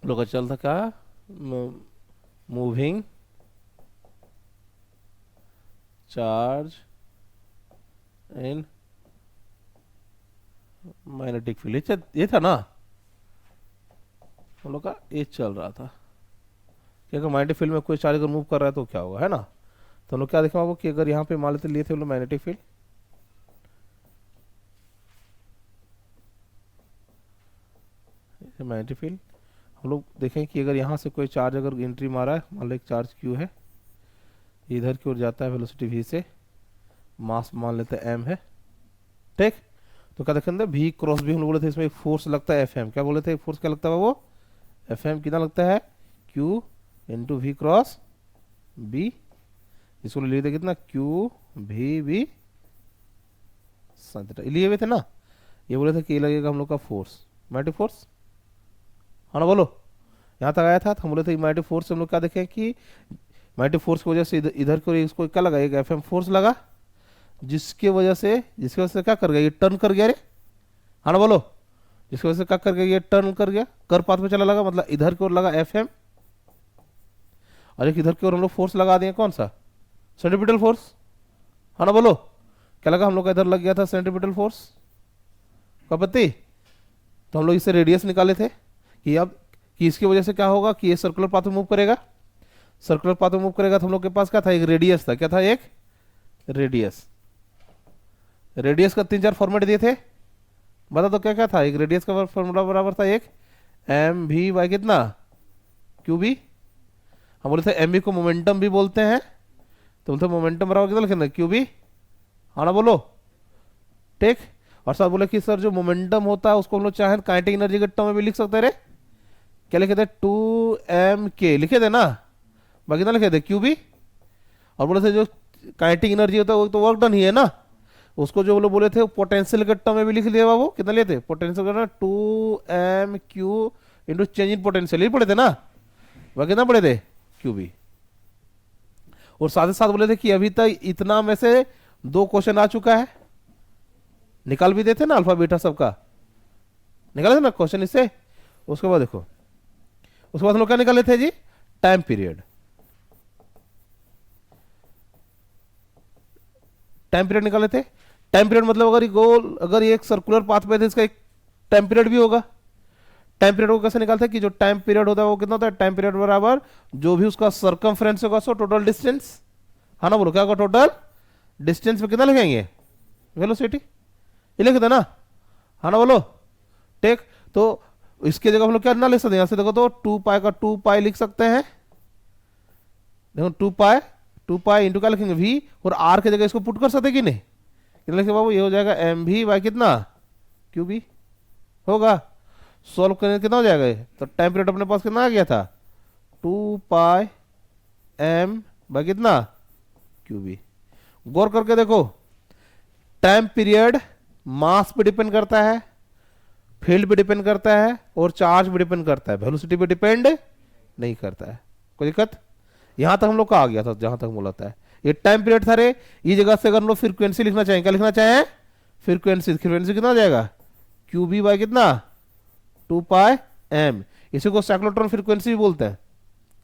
लोग का चल था क्या, moving charge in magnetic field, ये था ना हम लोग का, ये चल रहा था कि अगर मैग्नेटिक फील्ड में कोई चार्ज अगर मूव कर रहा है तो क्या होगा, है ना। तो हम लोग क्या देखा वो कि अगर यहाँ पे मान लेते लिए थे हम लोग मैग्नेटिक फील्ड, मैग्नेटिक फील्ड हम लोग देखें कि अगर यहाँ से कोई चार्ज अगर एंट्री मारा है, मान लो एक चार्ज क्यू है, इधर की ओर जाता है वेलोसिटी v से, मास मान लेते हैं m है, ठीक। तो क्या देखेंगे v क्रॉस भी हम लोग बोले थे इसमें एक फोर्स लगता है fm, क्या बोले थे फोर्स क्या लगता है वो fm, कितना लगता है q into v cross b, इसको लिए थे कितना q v b sin theta, लिए हुए थे ना। ये बोले थे कि ये लगेगा हम लोग का फोर्स, मैग्नेटिक फोर्स, हाँ ना बोलो। यहाँ तक आया था तो हम बोले थे मैग्नेटिक फोर्स से हम लोग क्या देखें कि मैग्नेटिक फोर्स की वजह से इधर को इसको क्या लगा, एक एफ एम फोर्स लगा, जिसकी वजह से क्या कर गया, ये टर्न कर गया रे, हाँ ना बोलो। जिसकी वजह से क्या कर गया, ये टर्न कर गया, कर पाथ में चला लगा, मतलब इधर की ओर लगा एफ एम, और एक इधर की ओर हम लोग फोर्स लगा दिए, कौन सा सेंट्रीपिटल फोर्स, हाँ ना बोलो। क्या लगा हम लोग का, इधर लग गया था सेंट्रीपिटल फोर्स का पति। तो हम लोग इससे रेडियस निकाले थे कि अब कि इसकी वजह से क्या होगा कि ये सर्कुलर पाथ में मूव करेगा, सर्कुलर पाथ में मूव करेगा, तो हम लोग के पास क्या था, एक रेडियस था, क्या था एक रेडियस। रेडियस का 3-4 फॉर्मेट दिए थे, बता तो क्या क्या था। एक रेडियस का फॉर्मूला बराबर था एक एम भी बाई कितना क्यू बी, हम बोले थे एम बी को मोमेंटम भी बोलते हैं, तो बोलते मोमेंटम बराबर कितना लिखेंगे क्यू बी, हाँ ना बोलो, ठीक। और साथ बोले कि सर जो मोमेंटम होता है उसको हम लोग चाहे काइनेटिक एनर्जी के टर्म में भी लिख सकते रे, क्या लिखे थे 2m k लिखे थे ना, बाकी ना लिखे थे क्यू बी। और बोले थे जो काइनेटिक एनर्जी होता है वो तो वर्क डन ही है ना, उसको जो लोग बोले थे पोटेंशियल के टर्म में भी लिख लिया वो कितना लिए थे, पोटेंशियल का 2m q into change in potential, ही पढ़े थे ना, वह कितना पढ़े थे क्यू बी। और साथ ही साथ बोले थे कि अभी तक इतना में से 2 क्वेश्चन आ चुका है, निकाल भी देते ना अल्फा बीटा सबका, निकाले थे ना क्वेश्चन इससे। उसके बाद देखो, उसके बाद हम लोग क्या निकाले थे जी, टाइम पीरियड, टाइम पीरियड निकाले थे। टाइम पीरियड मतलब अगर ये गोल, अगर ये एक सर्कुलर पाथ पे है तो इसका एक टाइम पीरियड भी होगा। टाइम पीरियड को कैसे निकालते हैं कि जो टाइम पीरियड होता है वो कितना होता है, टाइम पीरियड बराबर जो भी उसका सर्कमफ्रेंस होगा सो टोटल डिस्टेंस, हाँ ना बोलो, क्या होगा टोटल डिस्टेंस में कितना लिखेंगे वेलोसिटी, ये लिख देना, हाँ ना बोलो, ठीक। तो इसके जगह हम लोग क्या ना लिख सकते हैं, यहां से देखो तो 2 पाई का 2 पाई लिख सकते हैं, देखो 2 पाई इंटू क्या लिखेंगे v, और r की जगह इसको पुट कर सकते कि नहीं, कितना लिखेंगे बाबू, ये हो जाएगा एम भी बाई कितना क्यू बी होगा। सॉल्व करने कितना हो जाएगा ये, तो टाइम पीरियड अपने पास कितना आ गया था 2 पाई m बाई कितना क्यू बी। गौर करके देखो, टाइम पीरियड मास पे डिपेंड करता है, फील्ड पे डिपेंड करता है, और चार्ज पे डिपेंड करता है, वेलोसिटी पे डिपेंड नहीं करता है। कोई दिक्कत, यहां तक हम लोग का आ गया था जहां तक बोला था। ये टाइम पीरियड था रे, ये जगह से अगर हम लोग फ्रीक्वेंसी लिखना चाहें, क्या लिखना चाहें फ्रीक्वेंसी, फ्रीक्वेंसी कितना हो जाएगा क्यू बी बाई कितना 2 पाई m, इसी को साइक्लोट्रॉन फ्रीक्वेंसी भी बोलते हैं,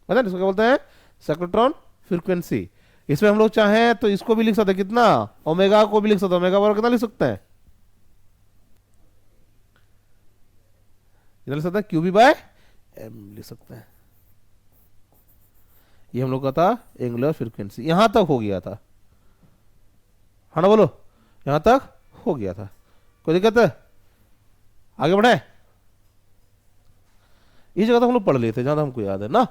पता है इसको क्या बोलते हैं, साइक्लोट्रॉन फ्रीक्वेंसी। इसमें हम लोग चाहें तो इसको भी लिख सकते हैं कितना, ओमेगा को भी लिख सकते हैं, ओमेगा बराबर कितना लिख सकते हैं, कितना लिख सकते हैं क्यू बी बाई एम लिख सकते हैं। ये हम लोग का था एंगुलर फ्रीक्वेंसी, यहां तक हो गया था, हाँ ना बोलो, यहां तक हो गया था, कोई दिक्कत है, आगे बढ़े। इस जगह तक हम लोग पढ़ लिए थे जहां तक हमको याद है ना,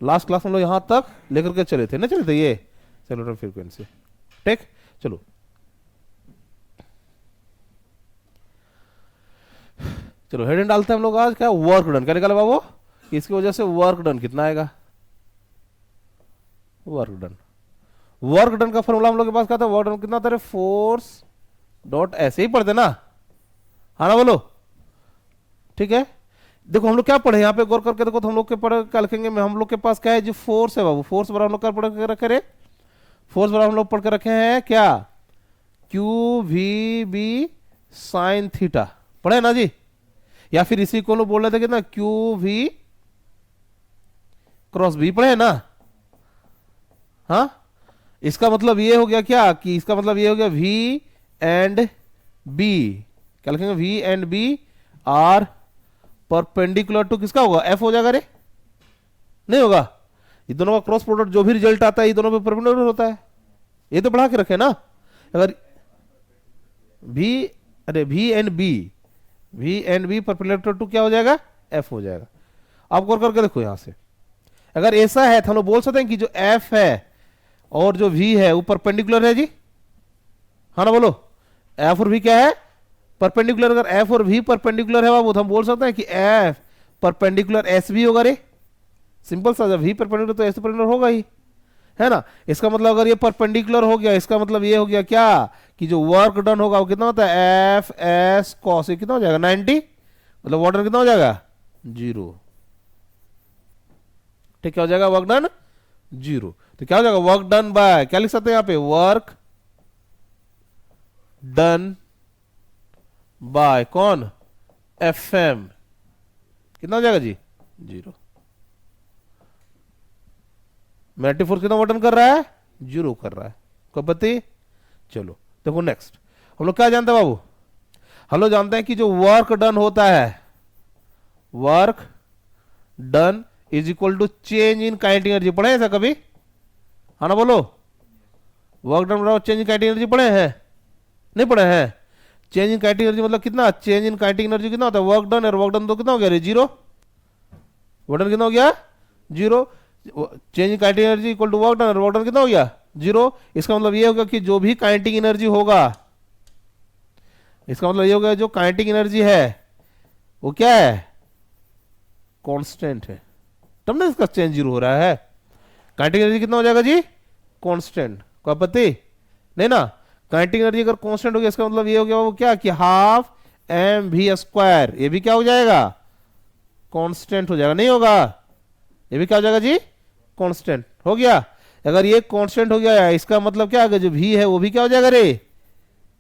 लास्ट क्लास में हम लोग यहां तक लेकर के चले थे ना, चले थे ये सेलुलर फ्रीक्वेंसी, ठीक। चलो चलो हेडिंग डालते हैं हम लोग आज, क्या वर्क डन, क्या निकाला बाबू, इसकी वजह से वर्क डन कितना आएगा, वर्क डन। वर्क डन का फॉर्मूला हम लोग के पास क्या था, वर्क डन कितना था, फोर्स डॉट ऐसे ही पढ़ते ना, हाँ ना बोलो, ठीक है। देखो हम लोग क्या पढ़े यहाँ पे, गौर करके देखो तो हम लोग के पढ़ क्या लिखेंगे, हम लोग के पास क्या है जो फोर्स है बाबू, फोर्स बराबर हम लोग क्या पढ़ के रखे रे, फोर्स बराबर हम लोग पढ़ के रखे हैं क्या, Q V B sine theta, पढ़े ना जी। या फिर इसी को लोग बोल रहे थे कि ना क्यू वी क्रॉस बी पढ़े ना। हाँ, इसका मतलब ये हो गया क्या कि इसका मतलब ये हो गया V एंड B, क्या लिखेंगे, V and B are perpendicular to किसका होगा, F हो जाएगा रे, नहीं होगा। ये दोनों का क्रॉस प्रोडक्ट जो भी रिजल्ट आता है ये दोनों पे परपेंडिकुलर होता है, ये तो पढ़ा के रखे ना। अगर V, अरे V and B perpendicular to क्या हो जाएगा, F हो जाएगा। आप गौर करके देखो यहां से, अगर ऐसा है तो हम लोग बोल सकते हैं कि जो F है और जो V है वो परपेंडिकुलर है जी, हाँ ना बोलो, F और V क्या है, परपेंडिकुलर। अगर F और V परपेंडिकुलर है वो तो हम बोल सकते हैं कि F परपेंडिकुलर S भी होगा रे, सिंपल सा, जब V परपेंडिकुलर तो S परपेंडिकुलर होगा ही, है ना। इसका मतलब अगर ये परपेंडिकुलर हो गया, इसका मतलब ये हो गया क्या कि जो वर्क डन होगा वो कितना होता है, एफ एस कॉस, कितना हो जाएगा 90, मतलब वर्क डन कितना हो जाएगा 0, ठीक, क्या हो जाएगा वर्क डन 0। तो क्या हो जाएगा वर्क डन बाय, क्या लिख सकते हैं यहां पे, वर्क डन बाय कौन, FM, कितना हो जाएगा जी 0। मैग्नेटिक फोर्स कितना वर्क डन कर रहा है, 0 कर रहा है, कोई पति। चलो देखो नेक्स्ट, हम लोग क्या जानते हैं बाबू, हम लोग जानते हैं कि जो वर्क डन होता है, work done is equal to change in kinetic energy, पढ़े ऐसा कभी, हाँ ना बोलो, वर्क डन बराबर चेंज इन काइनेटिक एनर्जी पढ़े हैं, नहीं पढ़े हैं। चेंज इन काइनेटिक एनर्जी मतलब कितना, चेंज इन काइनेटिक एनर्जी कितना होता है, वर्क डन, और वर्क डन तो कितना हो गया रे 0, वर्क डन कितना हो गया 0, change in kinetic energy equal to work done, और वर्क डन कितना हो गया 0। इसका मतलब ये होगा कि जो भी काइनेटिक एनर्जी होगा, इसका मतलब ये होगा जो काइनेटिक एनर्जी है वो क्या है, कांस्टेंट है, तब ना इसका चेंज 0 हो रहा है। काइनेटिक एनर्जी कितना हो जाएगा जी, कांस्टेंट, कोई आपत्ति नहीं ना। काइनेटिक एनर्जी अगर कांस्टेंट हो गया इसका मतलब ये हो गया वो क्या कि हाफ mv², ये भी क्या हो जाएगा, कांस्टेंट हो जाएगा, नहीं होगा, ये भी क्या हो जाएगा जी, कांस्टेंट हो गया। अगर ये कांस्टेंट हो गया, इसका मतलब क्या है, जो V है वो भी क्या हो जाएगा रे,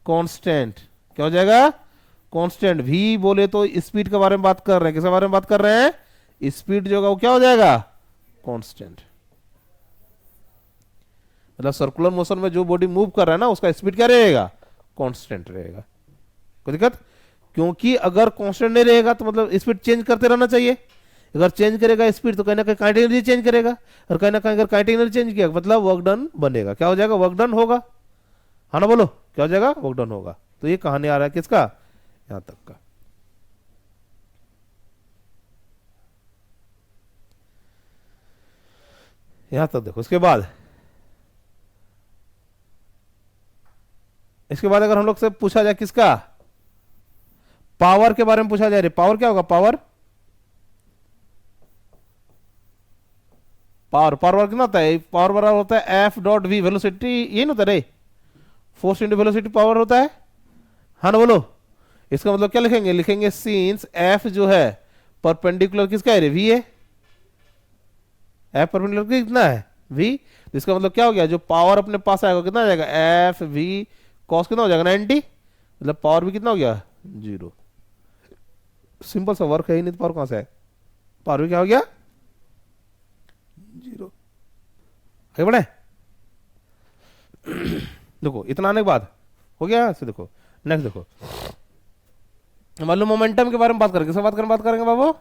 कांस्टेंट, क्या हो जाएगा, कांस्टेंट। V बोले तो स्पीड के बारे में बात कर रहे हैं, किसके बारे में बात कर रहे हैं, स्पीड जो होगा वो क्या हो जाएगा, कांस्टेंट। मतलब सर्कुलर मोशन में जो बॉडी मूव कर रहा है ना उसका स्पीड क्या रहेगा, कांस्टेंट रहेगा, कोई दिक्कत, क्योंकि अगर कांस्टेंट नहीं रहेगा तो मतलब स्पीड चेंज करते रहना चाहिए। अगर चेंज करेगा स्पीड तो कहीं ना कहीं काइनेटिक एनर्जी चेंज करेगा, और कहीं ना कहीं अगर काइनेटिक एनर्जी चेंज किया मतलब वर्क डन बनेगा, क्या हो जाएगा, वर्क डन होगा, हाँ ना बोलो, क्या हो जाएगा, वर्क डन होगा। तो ये कहानी आ रहा है किसका, यहां तक का। यहां तक देखो, इसके बाद अगर हम लोग से पूछा जाए किसका, पावर के बारे में पूछा जाए, पावर क्या होगा, पावर पावर कितना होता है, पावर बराबर होता है F.V, वेलोसिटी ये नहीं होता रे, फोर्स इंटू वेलोसिटी पावर होता है, हाँ ना बोलो। इसका मतलब क्या लिखेंगे, लिखेंगे सिंस F जो है परपेंडिकुलर किसका है रे, V है, F परपेंडिकुलर कितना है V, तो इसका मतलब क्या हो गया, जो पावर अपने पास आएगा कितना आ जाएगा, FV कॉस कितना हो जाएगा 90, मतलब पावर भी कितना हो गया 0। सिंपल सा वर्क है ही नहीं तो पावर कहां से है, पावर भी क्या हो गया 0। आगे बढ़े, देखो इतना आने के बाद हो गया ऐसे। देखो नेक्स्ट, देखो मान लो मोमेंटम के बारे में बात करेंगे, किससे बात करेंगे बाबू,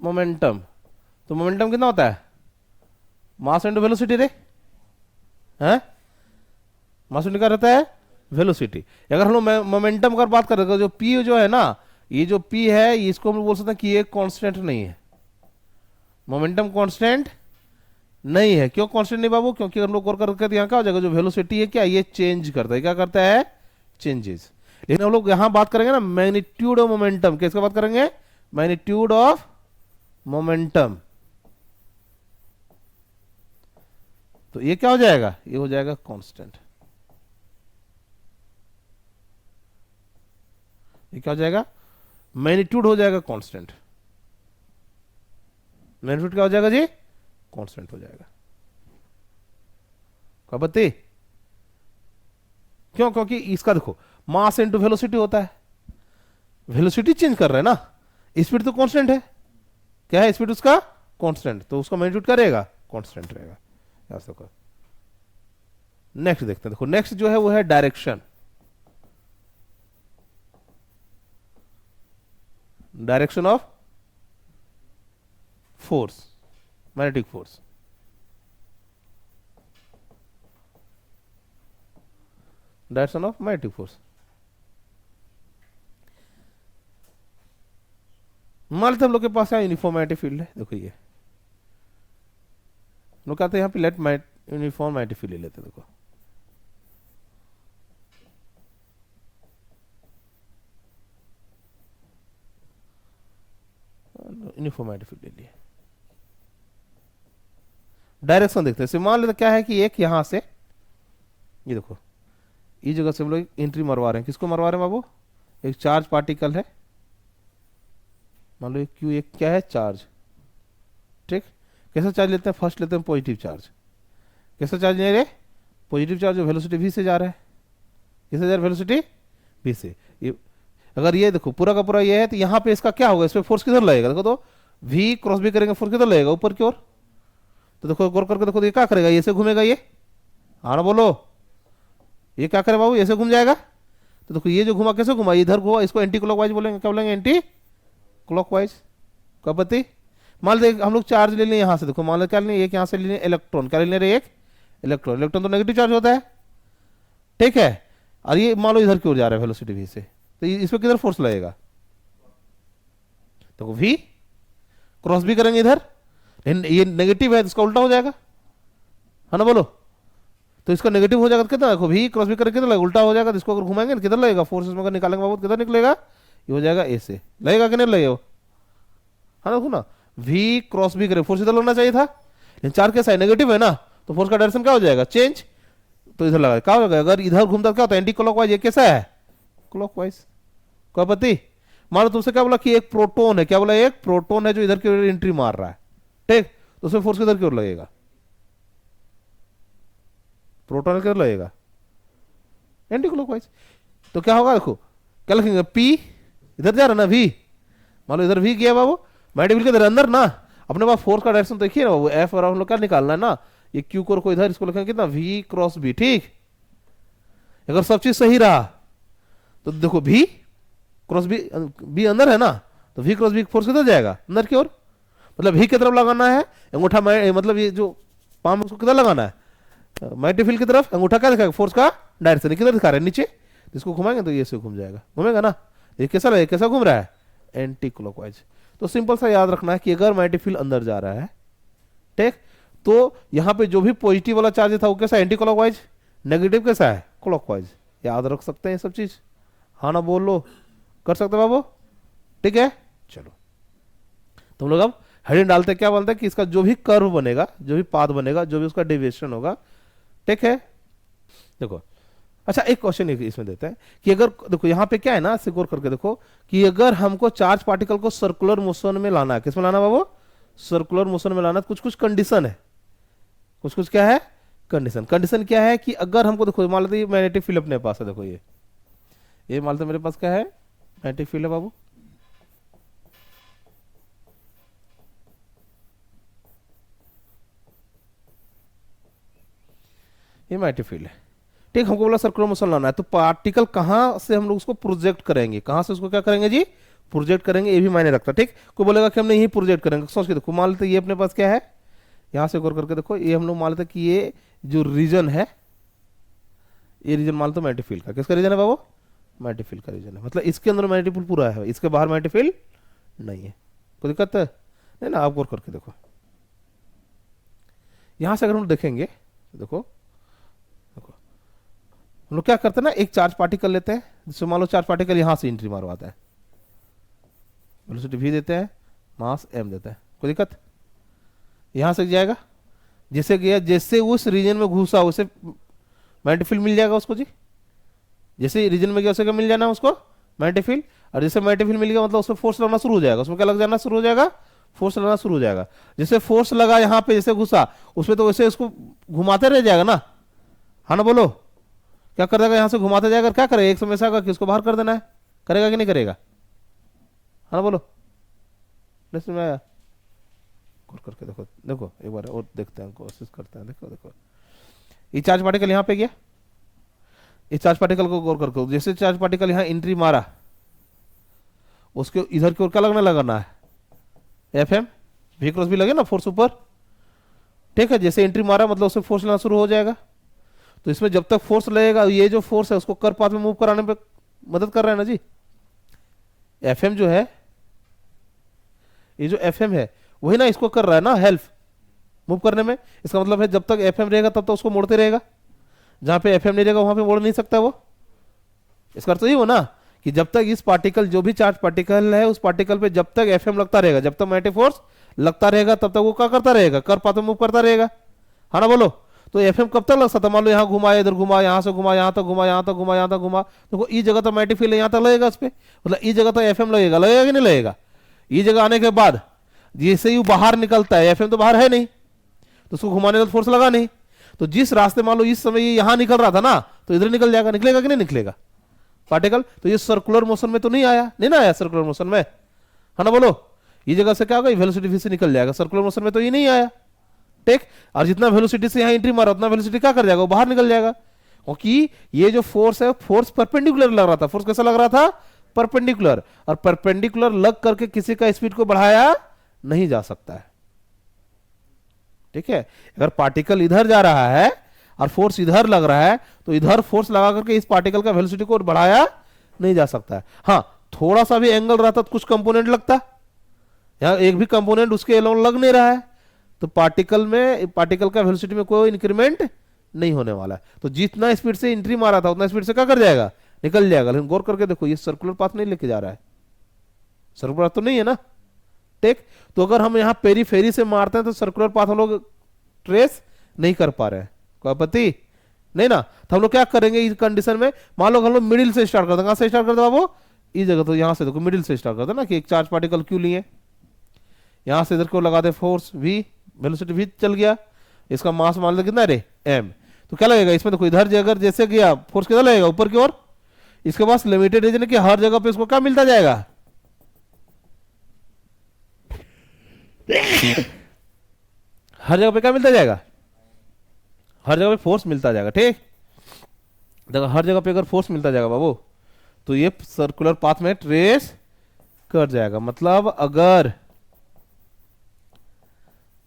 मोमेंटम। तो मोमेंटम कितना होता है, मास इंटू वेलोसिटी रे, हैं, मास इंटू क्या रहता है, वेलोसिटी। अगर हम लोग मोमेंटम का बात करेंगे, जो P जो है ना, ये जो P है इसको हम बोल सकते हैं कि ये कांस्टेंट नहीं है, मोमेंटम कांस्टेंट नहीं है। क्यों कांस्टेंट नहीं बाबू, क्योंकि हम लोग गौर करके यहाँ क्या हो जाएगा, जो वेलोसिटी है क्या, ये चेंज करता है, क्या करता है, चेंजेस। लेकिन हम लोग यहां बात करेंगे ना मैग्नीट्यूड ऑफ मोमेंटम, किसका बात करेंगे, मैग्नीट्यूड ऑफ मोमेंटम। तो ये क्या हो जाएगा, ये हो जाएगा कांस्टेंट, ये क्या हो जाएगा, मैग्नीट्यूड हो जाएगा कांस्टेंट, मैग्नीट्यूड क्या हो जाएगा जी, कांस्टेंट हो जाएगा, क्या बत्ती, क्यों, क्योंकि इसका देखो मास इनटू वेलोसिटी होता है, वेलोसिटी चेंज कर रहे हैं ना, स्पीड तो कांस्टेंट है, क्या है स्पीड उसका कांस्टेंट, तो उसका मैग्नीट्यूड क्या रहेगा, कांस्टेंट रहेगा। याद रखो। नेक्स्ट देखते हैं, देखो नेक्स्ट जो है वो है direction. Direction of force, magnetic force. Direction of magnetic force. मान लेते हम लोग के पास यहाँ यूनिफॉर्मिटी फील्ड है, देखो ये लोग कहते हैं यहाँ पे लेट यूनिफॉर्मिटी फील्ड ले लेते हैं। देखो यूनिफॉर्मिटी फील्ड ले लिए। डायरेक्शन देखते हैं, मान लेते क्या है कि एक यहां से, ये देखो इस जगह से हम लोग एंट्री मरवा रहे हैं। किसको मरवा रहे हैं बाबू, एक चार्ज पार्टिकल है, मान लो क्यू, एक क्या है, चार्ज। ठीक, कैसा चार्ज लेते हैं, फर्स्ट लेते हैं पॉजिटिव चार्ज। कैसा चार्ज ले रहे, पॉजिटिव चार्ज जो वेलोसिटी v से जा रहा है। किससे जा रहा है, वेलोसिटी v से। ये अगर ये देखो पूरा का पूरा ये है, तो यहाँ पे इसका क्या होगा, इस पे फोर्स किधर लगेगा, देखो तो v क्रॉस भी करेंगे, फोर्स किधर लगेगा, ऊपर की ओर। तो देखो गौर करके देखो, ये क्या करेगा, ये से घूमेगा, ये हाँ ना बोलो, ये क्या करे बाबू, ऐसे घूम जाएगा। तो देखो ये जो घुमा, कैसे घुमा, इधर घुमा, इसको एंटी क्लॉकवाइज बोलेंगे, क्या बोलेंगे, एंटी क्लॉकवाइज। क्या पति, मान लो हम लोग चार्ज ले लें यहाँ से, देखो मान लो क्या लें, एक यहाँ से ले लें इलेक्ट्रॉन, क्या ले रहे, एक इलेक्ट्रॉन। इलेक्ट्रॉन तो नेगेटिव चार्ज होता है, ठीक है। और ये मान लो इधर की ओर जा रहा है वेलोसिटी v से, तो इस पर किधर फोर्स लगेगा, तो v क्रॉस भी करेंगे इधर, लेकिन ये नेगेटिव है तो इसका उल्टा हो जाएगा, है ना बोलो। तो इसका नेगेटिव हो जाएगा तो कितना, देखो v क्रॉस भी करेंगे किधर लगेगा, उल्टा हो जाएगा। तो इसको अगर घुमाएंगे किधर लगेगा, फोर्स इसमें अगर निकालेंगे बाबू किधर निकलेगा, ये हो जाएगा ए से, लगेगा कि नहीं लगेगा, है ना। देखो ना v क्रॉस भी करे, फोर्स इधर लगना चाहिए था, लेकिन चार्ज कैसा है, नेगेटिव है ना, तो फोर्स का डायरेक्शन क्या हो जाएगा, चेंज। तो इधर लगा, क्या हो जाएगा, अगर इधर घूमता क्या होता है, एंटी क्लॉकवाइज। ये कैसा है, क्लॉकवाइज। कोई पति, मान लो तुमसे क्या बोला कि एक प्रोटोन है, क्या बोला, एक प्रोटोन है जो इधर की ओर एंट्री मार रहा है, ठीक। तो उसमें फोर्स किधर की ओर लगेगा, प्रोटॉन किधर लगेगा, एंटी क्लॉकवाइज। तो क्या होगा, देखो क्या लिखेंगे, पी इधर जा रहा ना, v मान लो इधर v गया बाबू, मैग्नेटिक फील्ड के इधर अंदर ना, अपने पास फोर्स का डायरेक्शन देखिए ना बाबू, एफ और हम लोग क्या निकालना है ना, ये क्यू को इधर, इसको लिखेंगे कितना, v क्रॉस b। ठीक, अगर सब चीज सही रहा तो देखो v क्रॉस b अंदर है ना, तो v क्रॉस b फोर्स किधर जाएगा, अंदर की ओर। मतलब v की तरफ लगाना है अंगूठा, मतलब ये जो पाम उसको किधर लगाना है, मैग्नेटिक फील्ड की तरफ। अंगूठा क्या दिखाएगा, फोर्स का डायरेक्शन किधर दिखा रहा है, नीचे। इसको घुमाएंगे तो ये से घूम जाएगा, घूमेगा ना। ये कैसा लगेगा, कैसा घूम रहा है, एंटी क्लॉकवाइज। तो सिंपल सा याद रखना है कि अगर मैग्नेटिक फील्ड अंदर जा रहा है, ठीक, तो यहाँ पे जो भी पॉजिटिव वाला चार्ज था वो कैसा, एंटी क्लॉकवाइज। नेगेटिव कैसा है, क्लॉकवाइज। याद रख सकते हैं सब चीज, हाँ ना बोल लो, कर सकते बाबू, ठीक है। चलो तुम लोग अब हेडिंग डालते क्या बोलते हैं कि इसका जो भी कर्व बनेगा, जो भी पाथ बनेगा, जो भी उसका डेविएशन होगा, ठीक है। देखो अच्छा एक क्वेश्चन इसमें देते हैं कि अगर देखो यहाँ पे क्या है ना, गौर करके देखो कि अगर हमको चार्ज पार्टिकल को सर्कुलर मोशन में लाना है, किस में लाना बाबू, सर्कुलर मोशन में लाना, कुछ कुछ कंडीशन है, कुछ कुछ क्या है कंडीशन। कंडीशन क्या है कि अगर हमको देखो मान लेते मैग्नेटिक फील्ड अपने पास है, देखो ये मान लेते मेरे पास क्या है, मैग्नेटिक फील्ड है बाबू। ये मैग्नेटिक फील्ड है, ठीक। हमको बोला सर्कुलर मोशन लाना है, तो पार्टिकल कहां से हम लोग उसको प्रोजेक्ट करेंगे, कहां से उसको क्या करेंगे जी, प्रोजेक्ट करेंगे, ये भी मायने रखता है, ठीक। कोई बोलेगा कि हमने यही प्रोजेक्ट करेंगे, सोच के देखो, मान लेते ये अपने पास क्या है, यहां से गौर करके देखो, ये हम लोग मान लेते कि ये जो रीजन है, ये रीजन मान लेते मैग्नेटिक फील्ड का, किसका रीजन है बाबू, मैग्नेटिक फील्ड का रीजन है। मतलब इसके अंदर मैग्नेटिक फील्ड पूरा है, इसके बाहर मैग्नेटिक फील्ड नहीं है, कोई दिक्कत है नहीं ना। आप गौर करके देखो, यहां से अगर हम देखेंगे तो देखो हम लोग क्या करते हैं ना, एक चार्ज पार्टिकल लेते हैं, जिससे मान लो चार्ज पार्टिकल यहां से एंट्री मारवाता है, वेलोसिटी v देते हैं, मास m देता है, कोई दिक्कत, यहां से जाएगा, जैसे गया, जैसे उस रीजन में घुसा उसे मैग्नेटिक फील्ड मिल जाएगा उसको जी, जैसे रीजन में गया उसे क्या मिल जाना उसको, मैग्नेटिक फील्ड। और जैसे मैग्नेटिक फील्ड मिल गया मतलब उसमें फोर्स लगना शुरू हो जाएगा, उसमें क्या लग जाना शुरू हो जाएगा, फोर्स लगना शुरू हो जाएगा। जैसे फोर्स लगा यहाँ पे, जैसे घुसा उसमें, तो वैसे उसको घुमाते रह जाएगा ना, हाँ ना बोलो, क्या कर देगा, यहां से घुमाते जाएगा, क्या करेगा, एक समय ऐसा होगा कि उसको बाहर कर देना है, करेगा कि नहीं करेगा, हाँ ना बोलो, में आया गौर करके देखो, देखो एक बार और देखते हैं, कोशिश करते हैं। देखो देखो, ये चार्ज पार्टिकल यहाँ पे गया, इस चार्ज पार्टिकल को गौर करके, जैसे चार्ज पार्टिकल यहाँ एंट्री मारा, उसके इधर की ओर क्या लगने लगाना है, एफ एम, वी क्रॉस भी लगे ना, फोर्स ऊपर। ठीक है, जैसे एंट्री मारा मतलब उससे फोर्स लेना शुरू हो जाएगा। तो इसमें जब तक फोर्स लगेगा, ये जो फोर्स है उसको कर पाथ में मूव कराने पे मदद कर रहा है ना जी। एफ एम जो है, ये जो एफ एम है वही ना इसको कर रहा है ना हेल्प मूव करने में। इसका मतलब है जब तक एफ एम रहेगा तब तक उसको मोड़ते रहेगा, जहां पे एफ एम नहीं रहेगा वहां पे मोड़ नहीं सकता वो। इसका अर्थ तो ये हो ना कि जब तक इस पार्टिकल, जो भी चार्ज पार्टिकल है उस पार्टिकल पे जब तक एफ एम लगता रहेगा, जब तक मैग्नेटिक फोर्स लगता रहेगा, तब तक वो क्या करता रहेगा, कर पाथ में मूव करता रहेगा, है ना बोलो। तो एफ एम कब तक लग सकता, मान लो यहाँ घुमाया, इधर घुमा, यहाँ से घुमा, यहाँ तक घुमा, यहाँ तक घुमा, यहाँ तक घुमा, देखो इस जगह तो मैग्नेटिक फील्ड यहाँ तक लगेगा उस पर, मतलब इस जगह तो एफ एम लगेगा, लगेगा कि नहीं लगेगा। ये जगह आने के बाद जैसे ही बाहर निकलता है, एफ एम तो बाहर है नहीं, तो उसको घुमाने का फोर्स लगा नहीं। तो जिस रास्ते मान लो इस समय ये यहाँ निकल रहा था ना, तो इधर निकल जाएगा, निकलेगा कि नहीं निकलेगा पार्टिकल। तो ये सर्कुलर मोशन में तो नहीं आया, नहीं ना आया सर्कुलर मोशन में, है ना बोलो। ये जगह से क्या होगा, वेलोसिटी वी से निकल जाएगा, सर्कुलर मोशन में तो ये नहीं आया। ठीक, और जितना वेलोसिटी से यहाँ एंट्री मारा उतना वेलोसिटी क्या कर जाएगा, वो बाहर निकल जाएगा। क्योंकि ये जो फोर्स है, फोर्स परपेंडिकुलर लग रहा था, फोर्स कैसा लग रहा था, परपेंडिकुलर, और परपेंडिकुलर लग करके किसी का स्पीड को बढ़ाया नहीं जा सकता है। ठीक है, अगर पार्टिकल इधर जा रहा है और फोर्स इधर लग रहा है, तो इधर फोर्स लगा करके इस पार्टिकल का वेलोसिटी को बढ़ाया नहीं जा सकता है। हाँ, थोड़ा सा भी एंगल रहता तो कुछ कंपोनेंट लगता, यहां एक भी कंपोनेंट उसके अलावा लग नहीं रहा है, तो पार्टिकल में, पार्टिकल का वेलोसिटी में कोई इंक्रीमेंट नहीं होने वाला है। तो जितना स्पीड से एंट्री मारा था उतना स्पीड से क्या कर जाएगा, निकल जाएगा। लेकिन गौर करके देखो, ये सर्कुलर पाथ नहीं लेके जा रहा है, सर्कुलर तो नहीं है ना। ठीक, तो अगर हम यहाँ पेरी फेरी से मारते हैं तो सर्कुलर पाथ हम लोग ट्रेस नहीं कर पा रहे हैं, कोई आपत्ति नहीं ना। तो हम लोग क्या करेंगे इस कंडीशन में, मान लो हम लोग मिडिल से स्टार्ट करते हैं, कहां से स्टार्ट करते हैं वो, इस जगह, तो यहां से देखो मिडिल से स्टार्ट करते हैं ना, कि एक चार्ज पार्टिकल क्यों लिए, यहां से इधर को लगा दे फोर्स वी, वेलोसिटी वी चल गया, इसका मास मान लो कितना रे एम, तो क्या लगेगा इसमें, देखो इधर अगर जैसे गया फोर्स कितना लगेगा ऊपर की ओर, इसके पास लिमिटेड रीजन है कि हर जगह पे इसको क्या मिलता जाएगा हर जगह पे क्या मिलता जाएगा, हर जगह पे फोर्स मिलता जाएगा। ठीक, देखो हर जगह पे अगर फोर्स मिलता जाएगा बाबू, तो ये सर्कुलर पाथ में ट्रेस कर जाएगा। मतलब अगर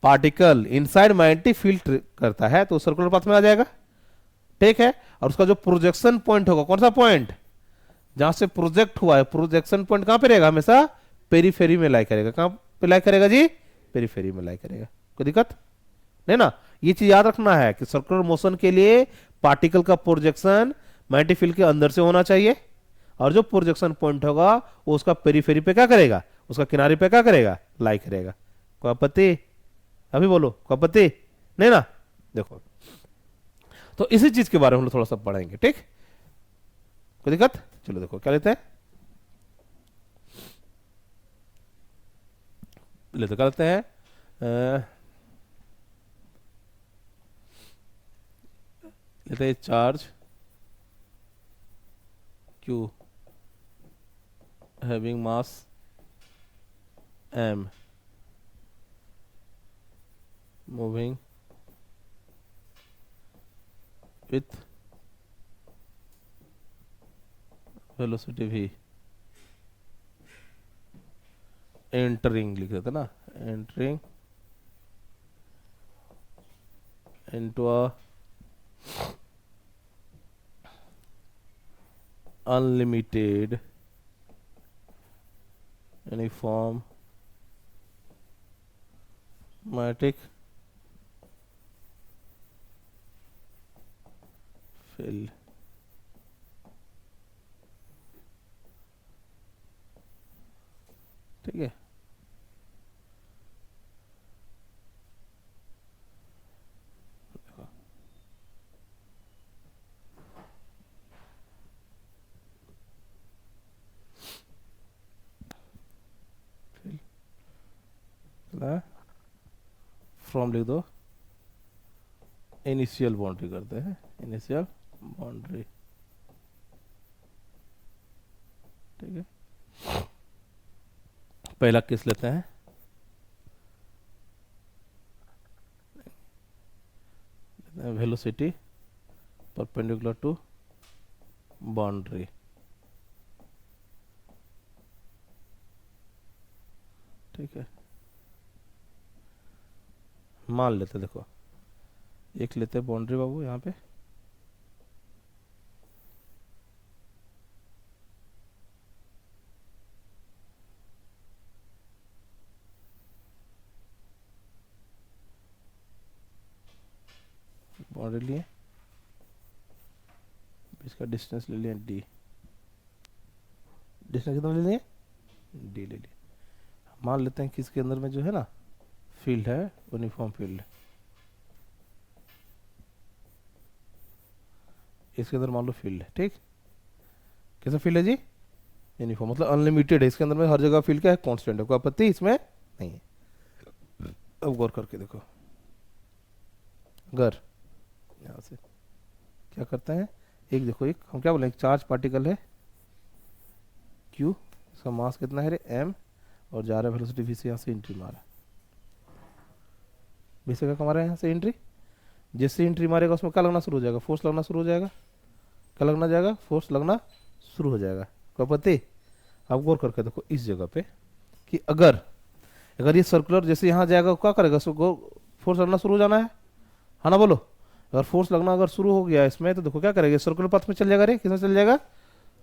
पार्टिकल इनसाइड मैग्नेटिक फील्ड करता है तो सर्कुलर पाथ में आ जाएगा। ठीक है, और उसका जो प्रोजेक्शन पॉइंट होगा, कौन सा पॉइंट, जहां से प्रोजेक्ट हुआ है, प्रोजेक्शन पॉइंट कहां पे रहेगा, हमेशा पेरीफेरी में लाई करेगा। कहां पे लाई करेगा जी, पेरीफेरी में लाई करेगा। कोई दिक्कत नहीं ना। ये चीज याद रखना है कि सर्कुलर मोशन के लिए पार्टिकल का प्रोजेक्शन मैग्नेटिक फील्ड के अंदर से होना चाहिए, और जो प्रोजेक्शन पॉइंट होगा वो उसका पेरीफेरी पे क्या करेगा, उसका किनारे पे क्या करेगा, लाई करेगा। कोई आपत्ति, अभी बोलो, कोई आपत्ति नहीं ना। देखो, तो इसी चीज के बारे में हम लोग थोड़ा सा पढ़ेंगे। ठीक, कोई दिक्कत, चलो देखो क्या लेते हैं, लेते क्या लेते हैं, लेते हैं charge Q having mass m moving with velocity v, entering लिख देते ना, entering into a unlimited uniform magnetic field। ठीक है, फ्रॉम लिख दो, इनिशियल बाउंड्री करते हैं, इनिशियल बाउंड्री। ठीक है, पहला केस लेते हैं, वेलोसिटी परपेंडिकुलर टू बाउंड्री। ठीक है, मान लेते, देखो एक लेते बाउंड्री बाबू यहाँ पे, बाउंड्री लिए, इसका डिस्टेंस ले लिया डी, डिस्टेंस कितना ले लिए, डी ले लिए। मान लेते हैं कि इसके अंदर में जो है ना फील्ड है यूनिफॉर्म फील्ड, इसके अंदर मान लो फील्ड है। ठीक, कैसा फील्ड है जी, यूनिफॉर्म, मतलब अनलिमिटेड है। इसके अंदर में हर जगह फील्ड क्या है, कांस्टेंट है, कोई आपत्ति इसमें नहीं है। अब गौर करके देखो, अगर यहाँ से क्या करते हैं, एक देखो, एक हम क्या बोले, एक चार्ज पार्टिकल है Q, इसका मास कितना है रे m, और जा रहा है वेलोसिटी v से, यहाँ से एंट्री मारा, v से क्या कमा रहा है, यहाँ से एंट्री। जैसे एंट्री मारेगा उसमें क्या लगना शुरू हो जाएगा, फोर्स लगना शुरू हो जाएगा। क्या लगना जाएगा, फोर्स लगना शुरू हो जाएगा। कोई पति, आप गौर करके देखो इस जगह पे कि अगर ये सर्कुलर जैसे यहाँ जाएगा क्या करेगा, उसको फोर्स लगना शुरू हो जाना है ना, बोलो। अगर फोर्स लगना अगर शुरू हो गया इसमें, तो देखो क्या करेगा, सर्कुलर पाथ में चल जाएगा रे, किसमें चल जाएगा,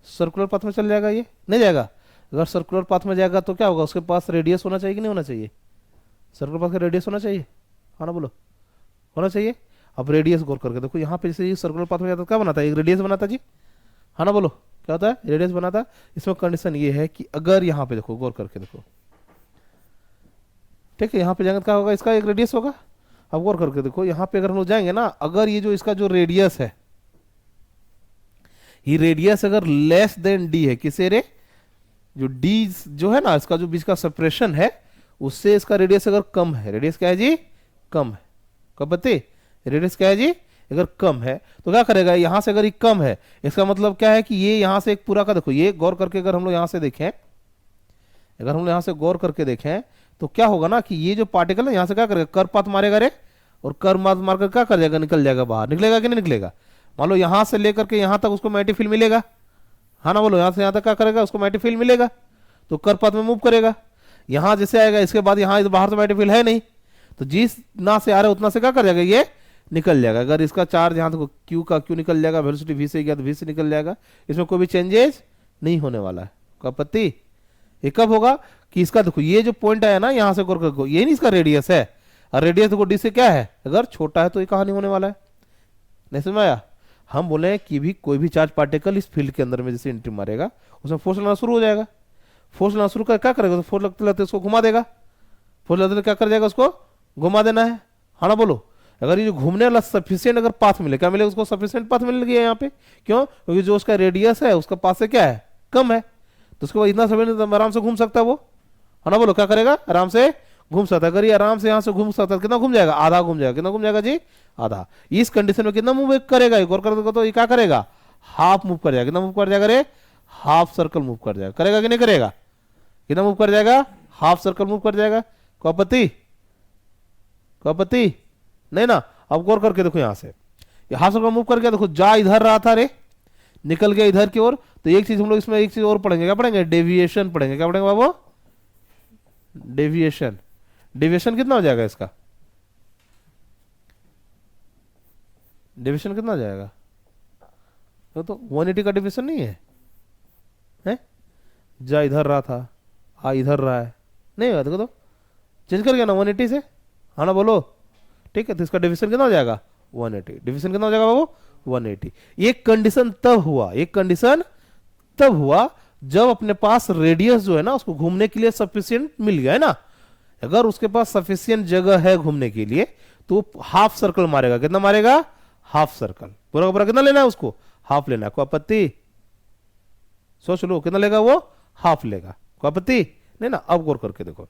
सर्कुलर पाथ में चल जाएगा, ये नहीं जाएगा। अगर सर्कुलर पाथ में जाएगा तो क्या होगा, उसके पास रेडियस होना चाहिए कि नहीं होना चाहिए, सर्कुलर पाथ का रेडियस होना चाहिए, हाँ ना बोलो, होना चाहिए। अब रेडियस गौर करके देखो, यहाँ पे जैसे ये सर्कुलर पाथ में जाता है क्या बनाता है, एक रेडियस बनाता जी, हाँ ना बोलो, क्या होता है, रेडियस बनाता। इसमें कंडीशन ये है कि अगर यहाँ पे देखो, गौर करके देखो, ठीक है, यहाँ पे जाएंगे तो क्या होगा, इसका एक रेडियस होगा। अब गौर करके देखो, यहाँ पे अगर हम लोग जाएंगे ना, अगर ये जो इसका जो रेडियस है, ये रेडियस अगर लेस देन डी है, किसे रे, जो डी जो है ना, इसका जो बीच का सेपरेशन है, उससे इसका रेडियस अगर कम है, रेडियस क्या है जी, कम है, कब बते, रेडियस क्या है जी, अगर कम है तो क्या करेगा, यहां से अगर ये कम है, इसका मतलब क्या है कि ये यहां से एक पूरा का देखो, ये गौर करके अगर हम लोग यहां से देखें, अगर हम लोग यहां से गौर करके देखें तो क्या होगा ना कि ये जो पार्टिकल है यहां से क्या करेगा, कर्व पाथ मारेगा रे, और कर्व मार मारकर क्या कर जाएगा, निकल जाएगा बाहर, निकलेगा कि नहीं निकलेगा। मान लो यहां से लेकर के यहां तक उसको मैग्नेटिक फील्ड मिलेगा, हाँ ना बोलो, यहां से यहां तक क्या करेगा, उसको मैग्नेटिक फील्ड मिलेगा, तो कर्व पाथ में मूव करेगा। यहां जैसे आएगा, इसके बाद यहां बाहर तो मैग्नेटिक फील्ड है नहीं, तो जिस ना से आ रहा है उतना से क्या कर जाएगा, ये निकल जाएगा। अगर इसका चार्ज यहाँ तक क्यू का क्यू निकल जाएगा, वेलोसिटी वी से गया तो वी से निकल जाएगा, इसमें कोई भी चेंजेस नहीं होने वाला है। कोई आपत्ति, ये कब होगा कि इसका देखो ये जो पॉइंट आया ना यहाँ से गौर करके, ये नहीं इसका रेडियस है, और रेडियस देखो डी से क्या है, अगर छोटा है तो ये कहां नहीं होने वाला है, नहीं समझ में आया। हम बोले कि भी कोई भी चार्ज पार्टिकल इस फील्ड के अंदर में जैसे एंट्री मारेगा, उसमें फोर्स लगना शुरू हो जाएगा। फोर्स लगना शुरू कर क्या करेगा, तो फोर्स लगते लगते उसको घुमा देगा, फोर्स लगते क्या कर जाएगा, उसको घुमा देना है, हाँ ना बोलो। अगर ये जो घूमने वाला सफिशिएंट अगर पाथ मिले, क्या मिलेगा उसको, सफिशिएंट पाथ मिल गया यहाँ पे, क्यों, क्योंकि जो उसका रेडियस है उसका पाथ से क्या है, कम है, तो उसके बाद इतना सफिशिएंट आराम से घूम सकता है वो, है ना बोलो, क्या करेगा, आराम से घूम सकता है। अगर ये आराम से यहाँ से घूम सकता है, कितना घूम जाएगा, आधा घूम जाएगा, कितना घूम जाएगा जी, आधा। इस कंडीशन में कितना मूव करेगा, एक और कर दो तो ये क्या करेगा, हाफ मूव कर जाएगा, कितना मूव कर जाएगा रे, हाफ सर्कल मूव कर जाएगा, करेगा कि नहीं करेगा, कितना मूव कर जाएगा, हाफ सर्कल मूव कर जाएगा। कोई आपत्ति, कोई आपत्ति नहीं ना। अब गौर करके देखो, यहां से हाफ सर्कल मूव कर गया, देखो जा इधर रहा था रे, निकल गया इधर की ओर। तो एक चीज हम लोग इसमें एक चीज और पढ़ेंगे, क्या पढ़ेंगे, डेविएशन पढ़ेंगे। क्या पढ़ेंगे बाबू, डेविएशन। डेविएशन कितना हो जाएगा इसका, डेविएशन कितना हो जाएगा, तो 180 का डेविएशन नहीं है, हैं? जा इधर रहा था, आ इधर रहा है, नहीं होगा, देखो तो चेंज कर गया ना 180 से, हाँ ना बोलो, ठीक है। तो इसका डिवीजन कितना हो जाएगा, 180। डिवीजन कितना हो जाएगा बाबू, 180। एक कंडीशन तब हुआ, एक कंडीशन तब हुआ जब अपने पास रेडियस जो है ना उसको घूमने के लिए सफिशिएंट मिल गया है ना। अगर उसके पास सफिशिएंट जगह है घूमने के लिए तो हाफ सर्कल मारेगा, कितना मारेगा, हाफ सर्कल, पूरा का पूरा कितना लेना है उसको, हाफ लेना है। कोई आपत्ति, सोच लो कितना लेगा वो, हाफ लेगा, कोई आपत्ति नहीं ना। अब गौर करके देखो,